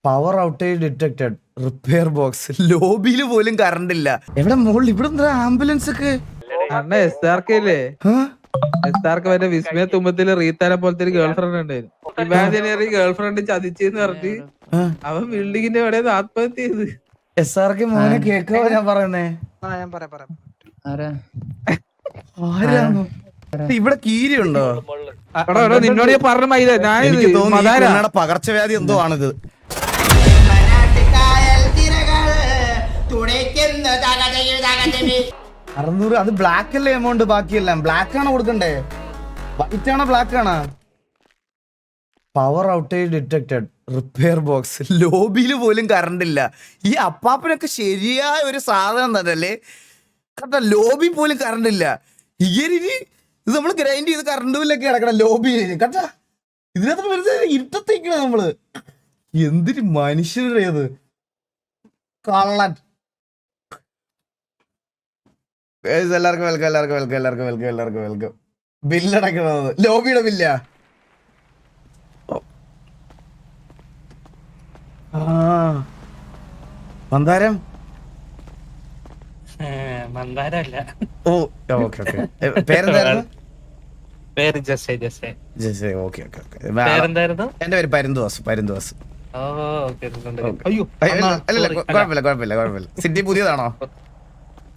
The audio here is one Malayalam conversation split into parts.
Power outage detected repair box ലോബിയിൽ പോലും കറണ്ട് ഇല്ല. എവിടെ മോളിൽ ഇവിടെ എന്താ ആംബുലൻസ് ഒക്കെ അണ്ണ SRK-ല്ലേ SRK മറ്റേ വിസ്മയ തുമ്പത്തില് റീത്താനെ പോലത്തെ ഒരു ഗേൾ ഫ്രണ്ട് ഉണ്ടായിരുന്നു. ഇമാജിനറി ഗേൾ ഫ്രണ്ട് ചതിച്ചെന്ന് പറഞ്ഞ് അവൻ ബിൽഡിങ്ങിന്റെ ഇവിടെ ആത്മഹത്യ ചെയ്ത്. SRK മോനെ കേക്കാവോ ഞാൻ പറയുന്നേ? ആരാന്നോ ഇവിടെ കീരിയുണ്ടോ? നിന്നോട് ഞാൻ പറഞ്ഞ മൈദ എനിക്ക് തോന്നുന്നു ഈ ഞാൻ പെണ്ണുടെ പകർച്ചവ്യാധി എന്തോ ആണിത്. അറുന്നൂറ് അത് ബ്ലാക്ക് അല്ലേ എമൗണ്ട്? ബാക്കിയെല്ലാം ബ്ലാക്ക് ആണോ കൊടുക്കണ്ടേ? വൈറ്റ് ആണോ ബ്ലാക്ക് ആണോ? Power outage detected repair box ലോബിയിൽ പോലും കറണ്ട് ഇല്ല. ഈ അപ്പാപ്പനൊക്കെ ശരിയായ ഒരു സാധനം തന്നെയല്ലേ? കറക്റ്റാ, ലോബി പോലും കറണ്ട് ഇല്ല. ഇത് നമ്മൾ ഗ്രൈൻഡ് ചെയ്ത് കറണ്ട് ബില്ലൊക്കെ കിടക്കണം ലോബിയിൽ. കറക്റ്റാ, ഇതിനകത്ത് വെറുതെ ഇരുട്ടത്തേക്കണ നമ്മള്. എന്തൊരു മനുഷ്യരുടേത് കള്ളൻ. എല്ലാവർക്കും വെൽക്കം, എല്ലാവർക്കും വെൽക്കം, എല്ലാവർക്കും വെൽക്കം, എല്ലാവർക്കും വെൽക്കം. ബില്ലടക്കണത് ലോബിയുടെ ബില്ല. മന്ദാരം മന്ദാരല്ല. ഓ ഓക്കെ ഓക്കെ. പേരെന്തായിരുന്നു? പേര് ജസേ. ജസേ ജസേ. Okay okay okay. പേരെന്തായിരുന്നു? എന്റെ പേര് പരുന്തുവാസ്. പരുന്തുവാസ്. അയ്യോ അല്ലല്ല, കുഴപ്പമില്ല കുഴപ്പമില്ല കുഴപ്പമില്ല. സിറ്റി പുതിയതാണോ?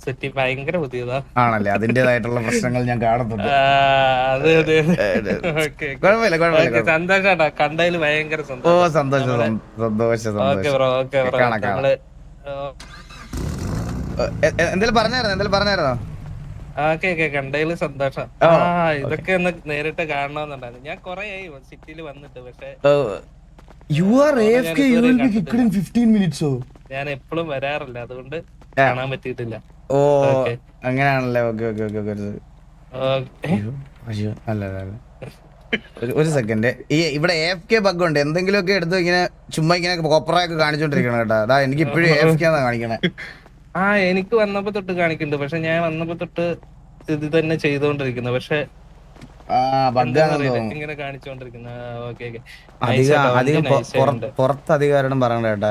സിറ്റി ഭയങ്കര പുതിയതാ ആണല്ലേ? അതിന്റേതായിട്ടുള്ള പ്രശ്നങ്ങൾ ഞാൻ കാണുന്നുണ്ട്. അതെ അതെ. കുഴപ്പമില്ല കുഴപ്പമില്ല. സന്തോഷാണ് കണ്ടതിൽ ഭയങ്കര ഓ സന്തോഷം. സന്തോഷം സന്തോഷം ഓക്കെ ബ്രോ, ഓക്കെ ബ്രോ. കാണാം കാണാം. നമ്മള് എന്തേലും പറഞ്ഞായിരുന്നോ? ഓക്കെ കണ്ടതിൽ സന്തോഷം. ഇതൊക്കെ ഒന്ന് നേരിട്ട് കാണണമെന്നുണ്ടായിരുന്നു. ഞാൻ കൊറേ ആയി സിറ്റിയിൽ വന്നിട്ട്, പക്ഷെ You are AFK, you will be kicked in 15 minutes. ഞാൻ എപ്പോഴും വരാറില്ല, അതുകൊണ്ട് കാണാൻ പറ്റിയിട്ടില്ല. ഓ അങ്ങനെയാണല്ലേ? Okay okay okay. അയ്യോ അല്ല അല്ല, ഒരു സെക്കൻഡ്. ഈ ഇവിടെ AFK ബഗ് ഉണ്ട്. എന്തെങ്കിലുമൊക്കെ എടുത്ത് ഇങ്ങനെ ചുമ്മാ ഇങ്ങനെ കോപ്പറൊക്കെ കാണിച്ചോണ്ടിരിക്കണം കേട്ടോ. അതാ എനിക്ക് ഇപ്പോഴും AFK എന്നാ കാണിക്കണേ. എനിക്ക് വന്നപ്പോ തൊട്ട് കാണിക്കുന്നുണ്ട്, പക്ഷെ ഞാൻ വന്നപ്പോ തൊട്ട് ഇത് തന്നെ ചെയ്തോണ്ടിരിക്കുന്നു. പക്ഷെ ഇങ്ങനെ കാണിച്ചോണ്ടിരിക്കുന്ന. പുറത്തധികാരം പറയണ്ട കേട്ടാ.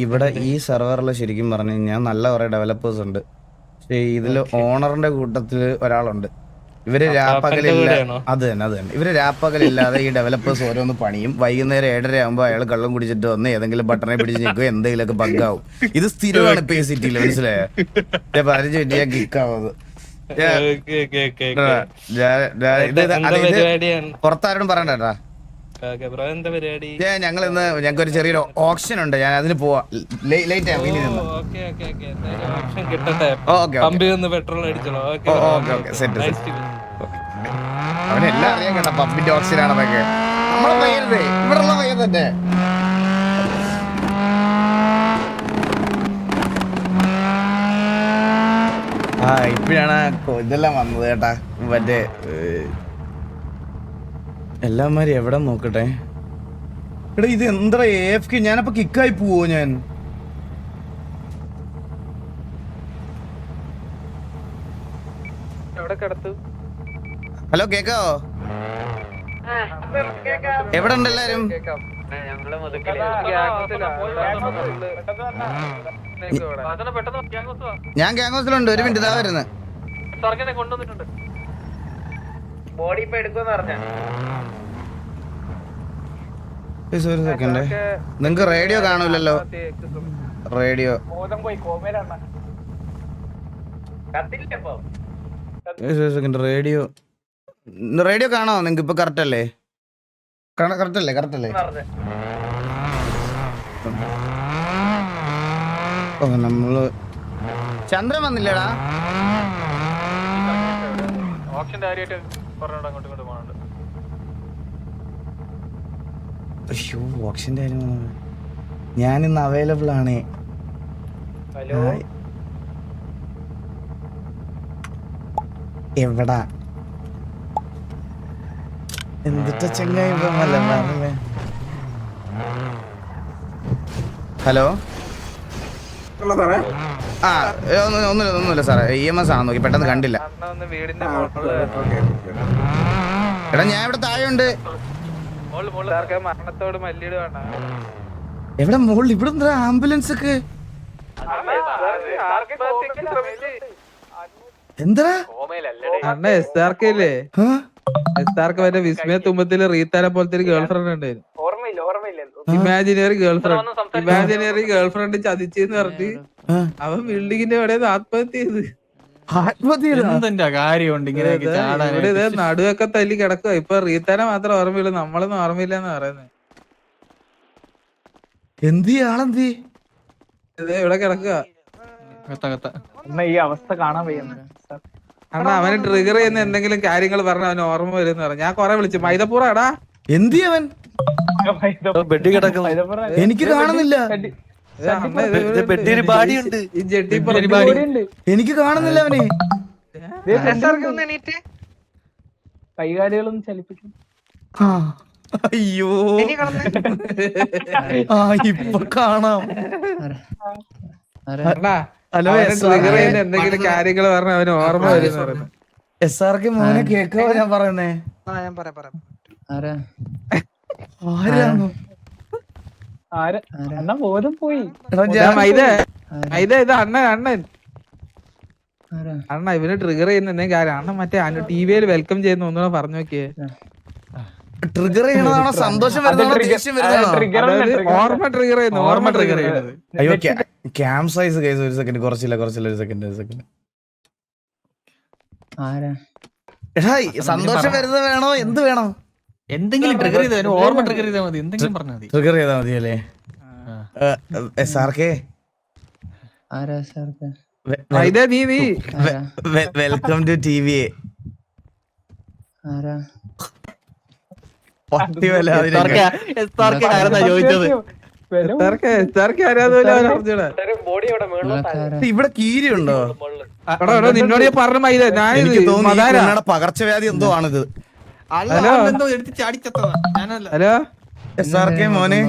ഇവിടെ ഈ സെർവറിൽ ശരിക്കും പറഞ്ഞു കഴിഞ്ഞാൽ നല്ല കുറെ ഡെവലപ്പേഴ്സ് ഉണ്ട്. പക്ഷെ ഇതില് ഓണറിന്റെ കൂട്ടത്തില് ഒരാളുണ്ട്. ഇവര് രാപ്പകലില്ല. അത് തന്നെ. ഇവര് രാപ്പകലില്ലാതെ ഈ ഡെവലപ്പേഴ്സ് ഓരോന്ന് പണിയും. വൈകുന്നേരം 7:30 ആകുമ്പോ അയാൾ കള്ളം കുടിച്ചിട്ട് വന്ന് ഏതെങ്കിലും ബട്ടണെ പിടിച്ച് നിൽക്കുക, എന്തെങ്കിലുമൊക്കെ ബഗ്ഗാവും. ഇത് സ്ഥിരമാണ് ഇപ്പൊ ഈ സിറ്റിയിൽ, മനസ്സിലായോ? 15 മിനിറ്റ് ഞാൻ കിക്കാവുന്നത്. പുറത്താരോടും പറയണ്ടേട്ടാ. ഞങ്ങൾ ഇന്ന് ഞങ്ങൾക്ക് ഒരു ചെറിയൊരു ഓപ്ഷൻ ഉണ്ട്. ഞാൻ അതിന് പോവാ. ലേറ്റ് ആവും. അവനെല്ലാം അറിയാൻ കേട്ടോ പമ്പിന്റെ ഓപ്ഷൻ ആണെന്നൊക്കെ. നമ്മളെ പയ്യരുതേ, ഇവിടെയുള്ള പയ്യൻ തന്നെ. ഇപ്പഴാണ് ഇതെല്ലാം വന്നത് കേട്ടാ. മറ്റേ എല്ലാമാരും എവിടെ നോക്കട്ടെ. എടാ ഇത് എന്താ AFK? ഞാനപ്പോ കിക്കായി പോവോ ഞാൻ? ഹലോ കേക്കാവോ? എവിടെ ഉണ്ട് എല്ലാരും? ഞാൻ ഗ്യാങ് ഹൗസിലുണ്ട്. ഒരു മിനിറ്റ് ഇതാ വരുന്നത്. ഒരു സെക്കൻഡ്. നിങ്ങക്ക് റേഡിയോ കാണൂലല്ലോ? റേഡിയോ റേഡിയോ റേഡിയോ കാണോ നിങ്ങക്ക്? ഇപ്പൊ കറക്റ്റ് അല്ലേ? കറക്റ്റ് അല്ലേ? ഓ നമ്മള് ചന്ദ്രൻ വന്നില്ലേടാ? അയ്യോ ഓപ്ഷന്റെ കാര്യം ഞാനിന്ന് അവൈലബിൾ ആണ്. എവിടാ? എന്തിട്ട ചെങ്ങായി? ഹലോ. ഒന്നുമില്ല സാറേ. EMS ആണോ നോക്കി, പെട്ടെന്ന് കണ്ടില്ല. എടാ ഞാൻ ഇവിടെ താഴെ ഉണ്ട്. എവിടെ മോളിൽ ഇവിടെ എന്താ ആംബുലൻസ് ഒക്കെ എന്താ അണ്ണ SRK ഇല്ലേ SRK മറ്റേ വിസ്മയ തുമ്പത്തില് റീത്താനെ പോലത്തെ ഒരു ഗേൾ ഫ്രണ്ട് ഉണ്ടായിരുന്നു. ഇമാജിനറി ഗേൾ ഫ്രണ്ട് ചതിച്ചെന്ന് പറഞ്ഞ് അവൻ ബിൽഡിങ്ങിന്റെ ഇവിടെ ആത്മഹത്യ ചെയ്ത്. ഇവിടെ ഇത് നടുവൊക്കെ തല്ലി കിടക്കുക. ഇപ്പൊ റീത്താനെ മാത്രം ഓർമ്മയില്ല, നമ്മളൊന്നും ഓർമ്മയില്ല എന്ന് പറയുന്നത്. എന്തി ആളെന്തി ഇവിടെ കിടക്കുക. ഈ അവസ്ഥ കാണാൻ വയ്യ. അണ്ണാ അവന് ട്രിഗർ ചെയ്യുന്ന എന്തെങ്കിലും കാര്യങ്ങൾ പറഞ്ഞ അവന് ഓർമ്മ വരുന്ന പറഞ്ഞു. ഞാൻ കൊറേ വിളിച്ചു മൈദപ്പൂറ എടാ എന്തി അവൻ എനിക്ക് കാണുന്നില്ല, എനിക്ക് കാണുന്നില്ല അവനെ. കൈകാലുകളൊന്നും ചലിപ്പിക്കും. അയ്യോ ഇപ്പൊ കാണാം. ഹലോ ട്രിഗർ ചെയ്യുന്ന എന്തെങ്കിലും കാര്യങ്ങൾ പറഞ്ഞ അവന് ഓർമ്മ വരുന്ന പറഞ്ഞു. SRK മോനെ കേക്കോ ഞാൻ പറയുന്നേ? എന്നാ ബോധം പോയി. ഇത് അണ്ണൻ ഇവന് ട്രിഗർ ചെയ്യുന്ന എന്തെങ്കിലും കാര്യം. അണ്ണൻ മറ്റേ ടിവിയിൽ വെൽക്കം ചെയ്യുന്ന ഒന്നുകൂടെ പറഞ്ഞു നോക്കിയേ. ട്രിഗർ ചെയ്യണതാണോ സന്തോഷം വരുന്നതാണോ ദേഷ്യം വരുന്നതാണോ? ഓർമ്മ ട്രിഗർ ചെയ്യുന്നത്. അയ്യോ ക്യാം സൈസ് കേസ്. ഒരു സെക്കൻഡ്, കുറച്ചില്ല ഒരു സെക്കൻഡ്. എടാ സന്തോഷം വരുന്നത് വേണോ എന്ത് വേണോ? എന്തെങ്കിലും ട്രിഗർ ചെയ്താൽ ഓർമ്മ ട്രിഗർ ചെയ്താൽ മതി. എന്തെങ്കിലും പറഞ്ഞാൽ മതി. ട്രിഗർ ചെയ്താൽ മതി അല്ലേ? SRK welcome to TVA. ഇവിടെ കീരിയുണ്ടോ? നിന്നോട് ഞാൻ പറഞ്ഞ മൈദ എനിക്ക് തോന്നുന്നു പകർച്ചവ്യാധി എന്തോ ആണിത്. ഹലോ SRK മോനെ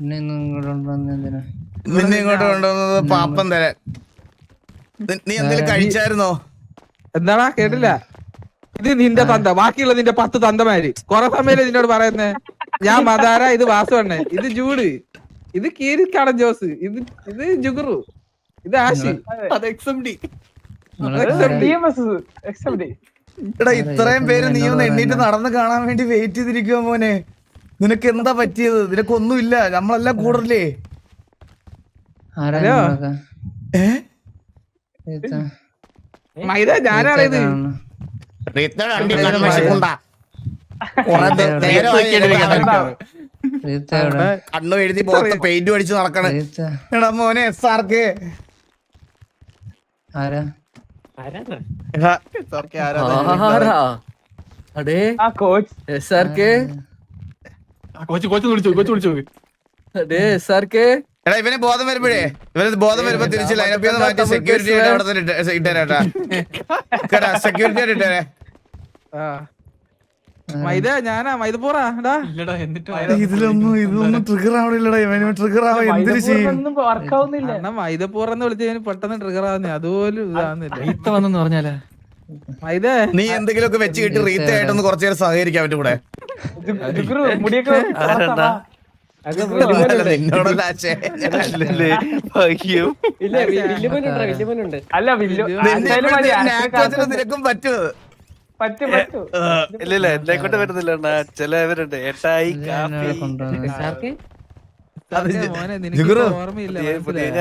നിന്നെ ഇങ്ങോട്ട് കൊണ്ടുവന്നത് പാപ്പം തരാൻ. നീ എന്തെങ്കിലും കഴിച്ചായിരുന്നോ? എന്താടാ കേട്ടില്ല? ഇത് നിന്റെ തന്ത, ബാക്കിയുള്ള നിന്റെ 10 തന്തമാര്. കൊറേ സമയം നിന്നോട് പറയുന്നേ. ഞാൻ മദാര, ഇത് വാസുവണ്ണൻ, ഇത് ജൂഡ്, ഇത് കീരിക്കാടൻ ജോസ്, ഇത് ജുഗുറു, ഇത് ആശി. എടാ ഇത്രയും പേര് നീ ഒന്ന് എണ്ണീറ്റ് നടന്ന് കാണാൻ വേണ്ടി വെയിറ്റ് ചെയ്തിരിക്കുവോ മോനെ? നിനക്ക് എന്താ പറ്റിയത്? നിനക്കൊന്നുമില്ല, നമ്മളെല്ലാം കൂടല്ലേ? ഹലോ മൈദ, ഞാനാണിത്. കണ്ണു എഴുതി പുറത്ത് പെയിന്റ് അടിച്ച് നടക്കണ. എടാ മോനെ SRK എടാ ഇവനെ ബോധം വരുമ്പോഴേ തിരിച്ച് ലൈനപ്പിൽ നിന്ന് മാറ്റി സെക്യൂരിറ്റി ആയിട്ട് അവിടെ തന്നെ ഇട്ടേരാട്ടാ. സെക്യൂരിറ്റി ആയിട്ട് ഇട്ടേരെ. മൈദ ഞാനാ മൈദപ്പൂറാ. ഇതൊന്നും ട്രിഗർ ആവണില്ലടാ. ഇവന് ട്രിഗർ ആവാൻ എന്തിനു ചെയ്യും? മൈദപ്പൂറെന്ന് വിളിച്ച് പെട്ടെന്ന് ട്രിഗർ ആവുന്നേ. അതുപോലും ഇതാവുന്നില്ല പറഞ്ഞാലേ. മൈദ നീ എന്തെങ്കിലുമൊക്കെ വെച്ച് കിട്ടി റീത്ത ആയിട്ടൊന്ന് കുറച്ചു നേരം സഹകരിക്കാൻ പറ്റും കൂടെ. നിനക്കും പറ്റുമോ? ഇല്ല എന്നെ കൊണ്ട് വരുന്നില്ല. ചിലവരുണ്ട് ഏട്ടായി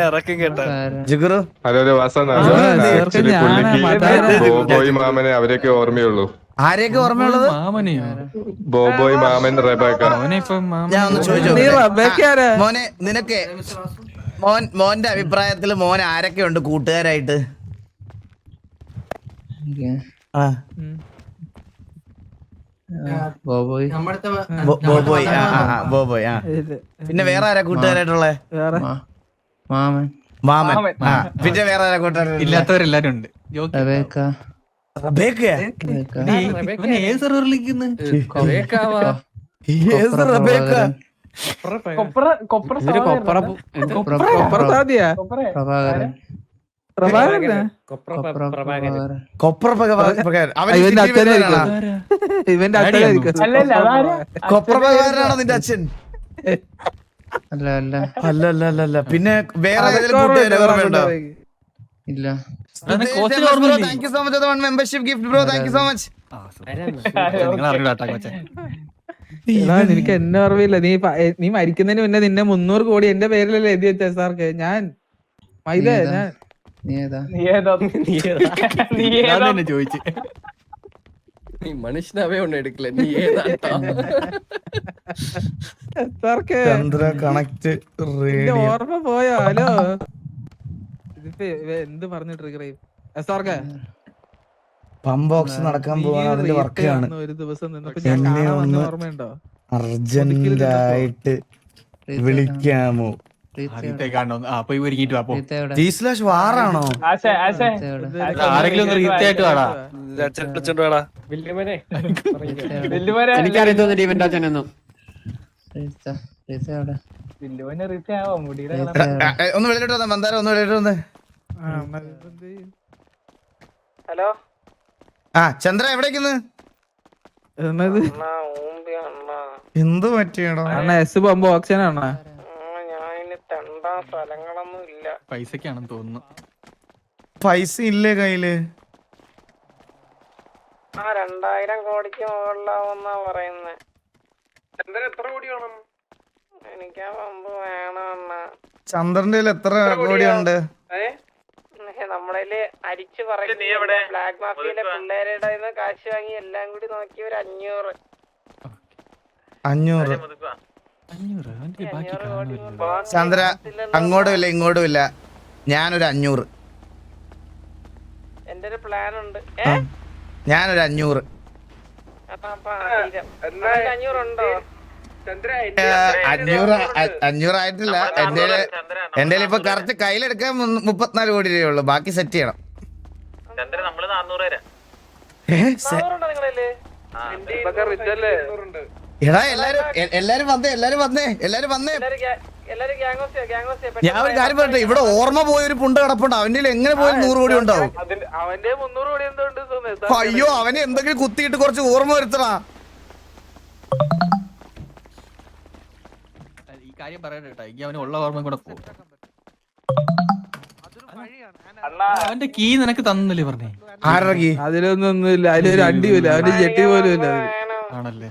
ഇറക്കം കേട്ടാ. ബോബോയ് മാമനെ അവരൊക്കെ ഓർമ്മയുള്ളൂ. ആരെയൊക്കെ ഓർമ്മയുള്ളത്? ബോബോയ് മാമൻ റബേക്ക. ഞാൻ ഒന്ന് ചോദിച്ചോ മോനെ, നിനക്ക് മോന്റെ അഭിപ്രായത്തില് മോൻ ആരൊക്കെ ഉണ്ട് കൂട്ടുകാരായിട്ട്? ബോബോയ്, ബോബോയ്. പിന്നെ വേറെ ആരാ കൂട്ടുകാരായിട്ടുള്ളേ? മാമൻ. പിന്നെ വേറെ ആരാ കൂട്ടുകാർ? ഇല്ലാത്തവരെല്ലാരും ഉണ്ട്. ഇവന്റെ കൊപ്രപ്രകാരനാണോ നിന്റെ അച്ഛൻ? അല്ല അല്ല അല്ല അല്ല അല്ല അല്ല പിന്നെ വേറെ അതൊക്കെ ഏതെങ്കിലും കൂട്ടുകാര് ഓർമ്മയുണ്ടോ? ഇല്ല. കോച്ചിന് ഓർമ്മയില്ലേ? Thank you so much one membership gift bro, thank you so much. നിങ്ങൾ അറിയൂടാ കൊച്ചെ. എടാ നിനക്ക് എന്നെ ഓർമ്മയില്ല. നീ മരിക്കുന്നതിന് മുന്നേ നിന്നെ 300 കോടി എന്റെ പേരിലല്ലേ എഴുതി വെച്ച സാർക്ക്. ഞാൻ മൈദേ നീ ഏതാ? ഞാൻ നീ ഏതാ? നീ ഏതാ നീ ഞാൻ ഏതാ തന്നെ ചോദിച്ചു. നീ മനുഷ്യനാവേ ഒന്നും എടുക്കില്ല, നീ ഏതാ? സാർക്ക് ചന്ദ്ര കണക്ട് നിന്റെ റേഡിയോ ഓർമ്മ പോയോ? ഹലോ ഇതിപ്പോ എന്ത് പറഞ്ഞു ട്രിഗർ ചെയ്യും സാർക്ക്? പമ്പ് ബോക്സ് നടക്കാൻ പോവാണ്, അതിന്റെ വർക്കാണ്. ഒരു ദിവസം നിന്നപ്പോ ഞാൻ എന്നെ കാണാൻ വന്ന ഒന്ന് ഓർമ്മയുണ്ടോ? അർജന്റായിട്ട് വിളിക്കാമോ? റീത്തെ കാണണം. ആ പോയി ഒരുങ്ങിട്ട് വാ പോ. റീത്ത എവിടെ? G/ വാറാണോ? ആശേ ആശേ റീത്ത എവിടെ? ആരെങ്കിലും ഒന്ന് റീത്തായിട്ട് വാടാ. വിളിച്ചോണ്ട് വേടാ. വല്ലുമനെ എനിക്കറിയത്തോന്നില്ല ഇവന്റെ അച്ഛനൊന്നും. റീത്ത റീത്ത എവിടെ? വല്ലുമനെ റീച്ച് ആവോ മുടിയുടെ റീത്ത എവിടെ? ഒന്ന് വെളിയിലോട്ട് വന്നേ മന്ദാരം, ഒന്ന് വെളിയിലോട്ട് വന്നേ. ഹലോ ചന്ദ്ര എവിടേക്കുന്ന്? എന്ത് പറ്റിയടോ? അണ്ണ എസ് പമ്പ് ഓപ്ഷൻ ആണോ? ഞാനിനി തെണ്ടാ സ്ഥലങ്ങളൊന്നും ഇല്ല. പൈസക്കാണെന്ന് തോന്നുന്നു. പൈസ ഇല്ലേ കയ്യില്? 2000 കോടിക്ക് മുകളിലാവുന്നാ പറയുന്നേ. എത്ര കോടി വേണം? എനിക്ക് ആ പമ്പ് വേണം അണ്ണാ. ചന്ദ്രന്റെ കയ്യിൽ എത്ര കോടിയുണ്ട്? നമ്മളതില് അരിച്ചു പറയും. ബ്ലാക്ക് മാഫിയയിലെ പിള്ളേരുടെ കയ്യിന്ന് കാശ് വാങ്ങി എല്ലാം കൂടി നോക്കി ഒരു 500. 500. 500 അവന്റെ ബാക്കി കാണുമല്ലോ. ചന്ദ്ര അങ്ങോട്ടും ഇല്ല ഇങ്ങോട്ടും ഇല്ല, ഞാനൊരു 500. എന്റെ ഒരു പ്ലാൻ ഉണ്ട്. ഞാനൊരു 500. 500 ഉണ്ടോ? 500 ആയിട്ടില്ല. എന്റെ ഇപ്പൊ കറക്റ്റ് കയ്യിലെടുക്കാൻ 34 കോടി രൂപയുള്ളൂ, ബാക്കി സെറ്റ് ചെയ്യണം. എടാ എല്ലാരും വന്നേ. ഞാൻ ഒരു കാര്യം പറയട്ടെ, ഇവിടെ ഓർമ്മ പോയൊരു പുണ്ട് കിടപ്പുണ്ട്, അവന്റെ എങ്ങനെ പോയാലും 100 കോടി ഉണ്ടാവും. അവന്റെ 300 കോടി എന്തുകൊണ്ട്? അയ്യോ അവനെ എന്തെങ്കിലും കുത്തിയിട്ട് കുറച്ച് ഓർമ്മ വരുത്തടാ. ഈ കാര്യം പറയട്ടെ കേട്ടോ, ഈ അവന് ഉള്ള ഓർമ്മ കൂടെ പോകും. അവന്റെ കീ നിനക്ക് തന്നില്ലേ പറഞ്ഞേ? ആരകി അതിലൊന്നൊന്നുമില്ല, അതിലൊരു അണ്ടിയുമില്ല, അവന്റെ ജെട്ടി പോലും ഇല്ല. ആണല്ലേ?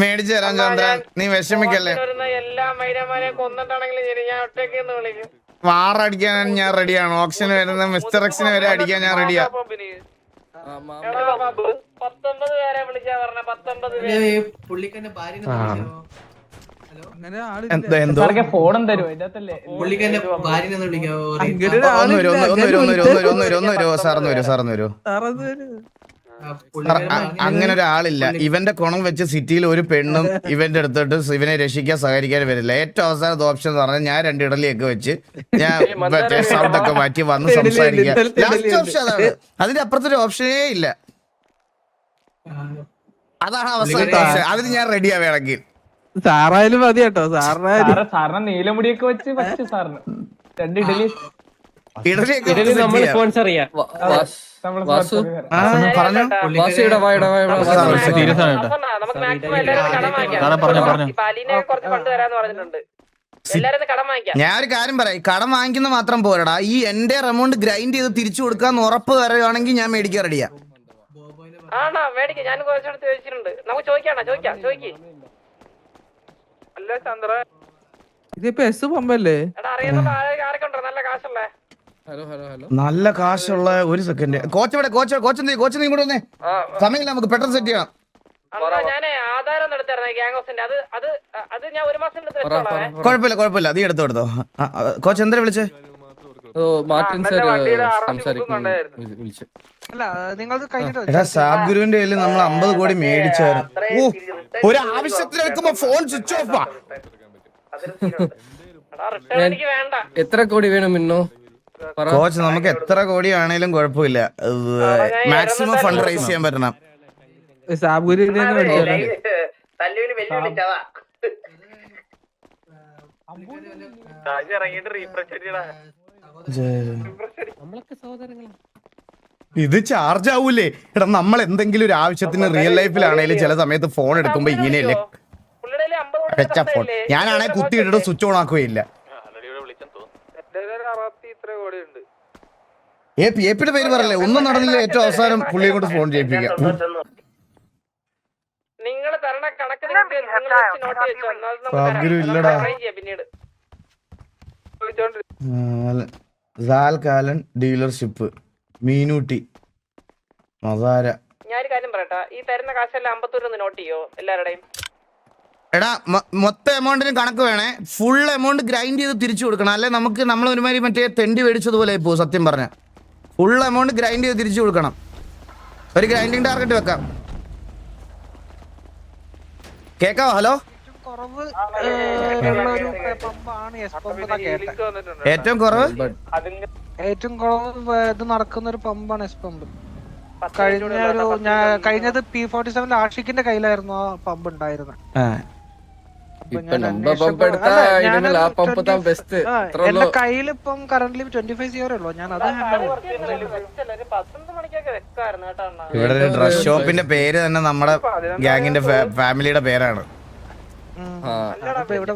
മേടിച്ചു തരാം ചന്ദ്രൻ, നീ വിഷമിക്കല്ലേ. എല്ലാ മൈരന്മാരെയും കൊന്നിട്ടാണെങ്കിലും ശരി, ഞാൻ ഒറ്റയ്ക്ക് വിളിക്കും. വാറടിക്കാൻ ഞാൻ റെഡിയാണ്. ഓപ്ഷന് വരുന്ന മിസ്റ്റർ എക്സിന് വരെ അടിക്കാൻ ഞാൻ റെഡിയാ. 19 പേരെ വിളിച്ചാ പറഞ്ഞ 19 പേര്. അങ്ങനെ എന്തോ ഫോണും തരും അതിന്റെ അകത്തല്ലേ സാറൊന്ന് വരൂ. അങ്ങനെ ഒരാളില്ല. ഇവന്റെ കുണം വെച്ച് സിറ്റിയിൽ ഒരു പെണ്ണും ഇവന്റെ അടുത്തോട്ട് ഇവനെ രക്ഷിക്കാൻ സഹകരിക്കാൻ വരില്ല. ഏറ്റവും അവസാനത്തെ ഓപ്ഷൻ എന്ന് പറഞ്ഞാൽ ഞാൻ 2 ഇഡലിയൊക്കെ വെച്ച് ഞാൻ മറ്റേ സൗണ്ട് ഒക്കെ മാറ്റി വന്ന് സംസാരിക്കാം. ലാസ്റ്റ് ഓപ്ഷൻ അതാണ്, അതിന്റെ അപ്പുറത്തൊരു ഓപ്ഷനേ ഇല്ല. അതാണ് അവസാനത്തെ ഓപ്ഷൻ. അതിന് ഞാൻ റെഡിയാ വേണമെങ്കിൽ. സാറായാലും മതി കേട്ടോ. സാറിന് നീലമുടിയൊക്കെ വെച്ച് പറ്റും സാറിന് 2 ഇഡലി ഇഡലിയൊക്കെ നമുക്ക് മാക്സിമം എല്ലാവരും കടം വാങ്ങിക്കാം. പാലിനെ കുറച്ച് ഫണ്ട് തരാന്ന് പറഞ്ഞിട്ടുണ്ട്. എല്ലാരും കടം വാങ്ങിക്കാം. ഞാൻ ഒരു കാര്യം പറയാം, കടം വാങ്ങിക്കുന്ന മാത്രം പോരടാ, ഈ എന്റെ എമൗണ്ട് ഗ്രൈൻഡ് ചെയ്ത് തിരിച്ചു കൊടുക്കാന്ന് ഉറപ്പ് തരുവാണെങ്കിൽ ഞാൻ മേടിക്കാൻ റെഡിയാ. ആണോ? മേടിക്കാം. ഞാൻ കുറച്ചെടുത്ത് ചോദിച്ചിട്ടുണ്ട്. നമുക്ക് ചോദിക്കാം. അല്ല ചന്ദ്ര, ഇതിപ്പോ എസ് പമ്പല്ലേ? എടാ അറിയുന്ന ആരൊക്കെ ഉണ്ടോ നല്ല കാശുള്ളേ? നല്ല കാശുള്ള ഒരു സെക്കൻഡ്. കോച്ച് നീ കൂടെ വന്നേ. സമയമില്ല, നമുക്ക് പെട്ടെന്ന് സെറ്റ് ചെയ്യണം. ഞാനേ ആധാരം എടുത്തായിരുന്നു ഗ്യാങ് ഹൗസിന്റെ. അത് ഞാൻ 1 മാസം എടുത്ത് കുഴപ്പമില്ല, നീ എടുത്തോ. കോച്ച് എന്താ വിളിച്ചേ? എടാ സാബ് ഗുരുവിന്റെ കയ്യിൽ നമ്മൾ 50 കോടി മേടിച്ചായിരുന്നു. ഒരു ആവശ്യത്തിന് വെക്കുമ്പോ ഫോൺ സ്വിച്ച് ഓഫാ. എനിക്ക് വേണ്ട. എത്ര കോടി വേണം മിന്നോ? കോച്ച് നമുക്ക് എത്ര കോടി ആണേലും കുഴപ്പമില്ല, മാക്സിമം ഫണ്ട് റൈസ് ചെയ്യാൻ പറ്റണം. സാബുരി ഇത് ചാർജ് ആവൂലേ? എടാ നമ്മൾ എന്തെങ്കിലും ഒരു ആവശ്യത്തിന് റിയൽ ലൈഫിലാണേലും ചില സമയത്ത് ഫോൺ എടുക്കുമ്പോ ഇങ്ങനെയല്ലേ. ഞാനാണെ കുത്തിയിട്ടിട്ട് സ്വിച്ച് ഓൺ ആക്കുകയില്ല. ഏപ്പിയുടെ പേര് പറയല്ലേ, ഒന്നും നടന്നില്ല. ഏറ്റവും അവസാനം പുള്ളിയെ കൊണ്ട് ഫോൺ ചെയ്യിപ്പിക്കാം. നിങ്ങൾ തരണ കണക്ക് നോട്ട് സാബ്ഗിരു ഇല്ലടാ. പിന്നീട് കാലൻ ഡീലർഷിപ്പ്, മീനൂട്ടി, മസാര. ഞാനൊരു കാര്യം പറയട്ടാ, ഈ തരുന്ന കാശെല്ലാം 50 നോട്ട് ചെയ്യോ എല്ലാവരുടെയും? എടാ മൊത്തം എമൗണ്ടിന് കണക്ക് വേണേ. ഫുൾ എമൗണ്ട് ഗ്രൈൻഡ് ചെയ്ത് തിരിച്ചു കൊടുക്കണം. അല്ലെ നമുക്ക് നമ്മൾ ഒരുമാതിരി മറ്റേ തെണ്ടി മേടിച്ചതുപോലെ പോകും. സത്യം പറഞ്ഞ ഫുൾ എമൗണ്ട് ഗ്രൈൻഡ് ചെയ്ത് തിരിച്ചു കൊടുക്കണം. ഒരു ഗ്രൈൻഡിങ് ടാർഗറ്റ് വെക്കാം. കേക്കാവോ? ഹലോ, ഏറ്റവും കുറവ് ഇത് നടക്കുന്ന ഒരു പമ്പാണ് എസ് പമ്പ്. കഴിഞ്ഞത് P47 ആഷിഖിന്റെ കയ്യിലായിരുന്നു ആ പമ്പ് ഉണ്ടായിരുന്നത്. എന്റെ കയ്യിലിപ്പം കറന്റ് 25 ഉള്ളൂ. ഞാൻ അത് ഇവിടെ ഒരു ഡ്രസ് ഷോപ്പിന്റെ പേര് തന്നെ നമ്മുടെ ഗ്യാങ്ങിന്റെ ഫാമിലിയുടെ പേരാണ്. ഇവിടെ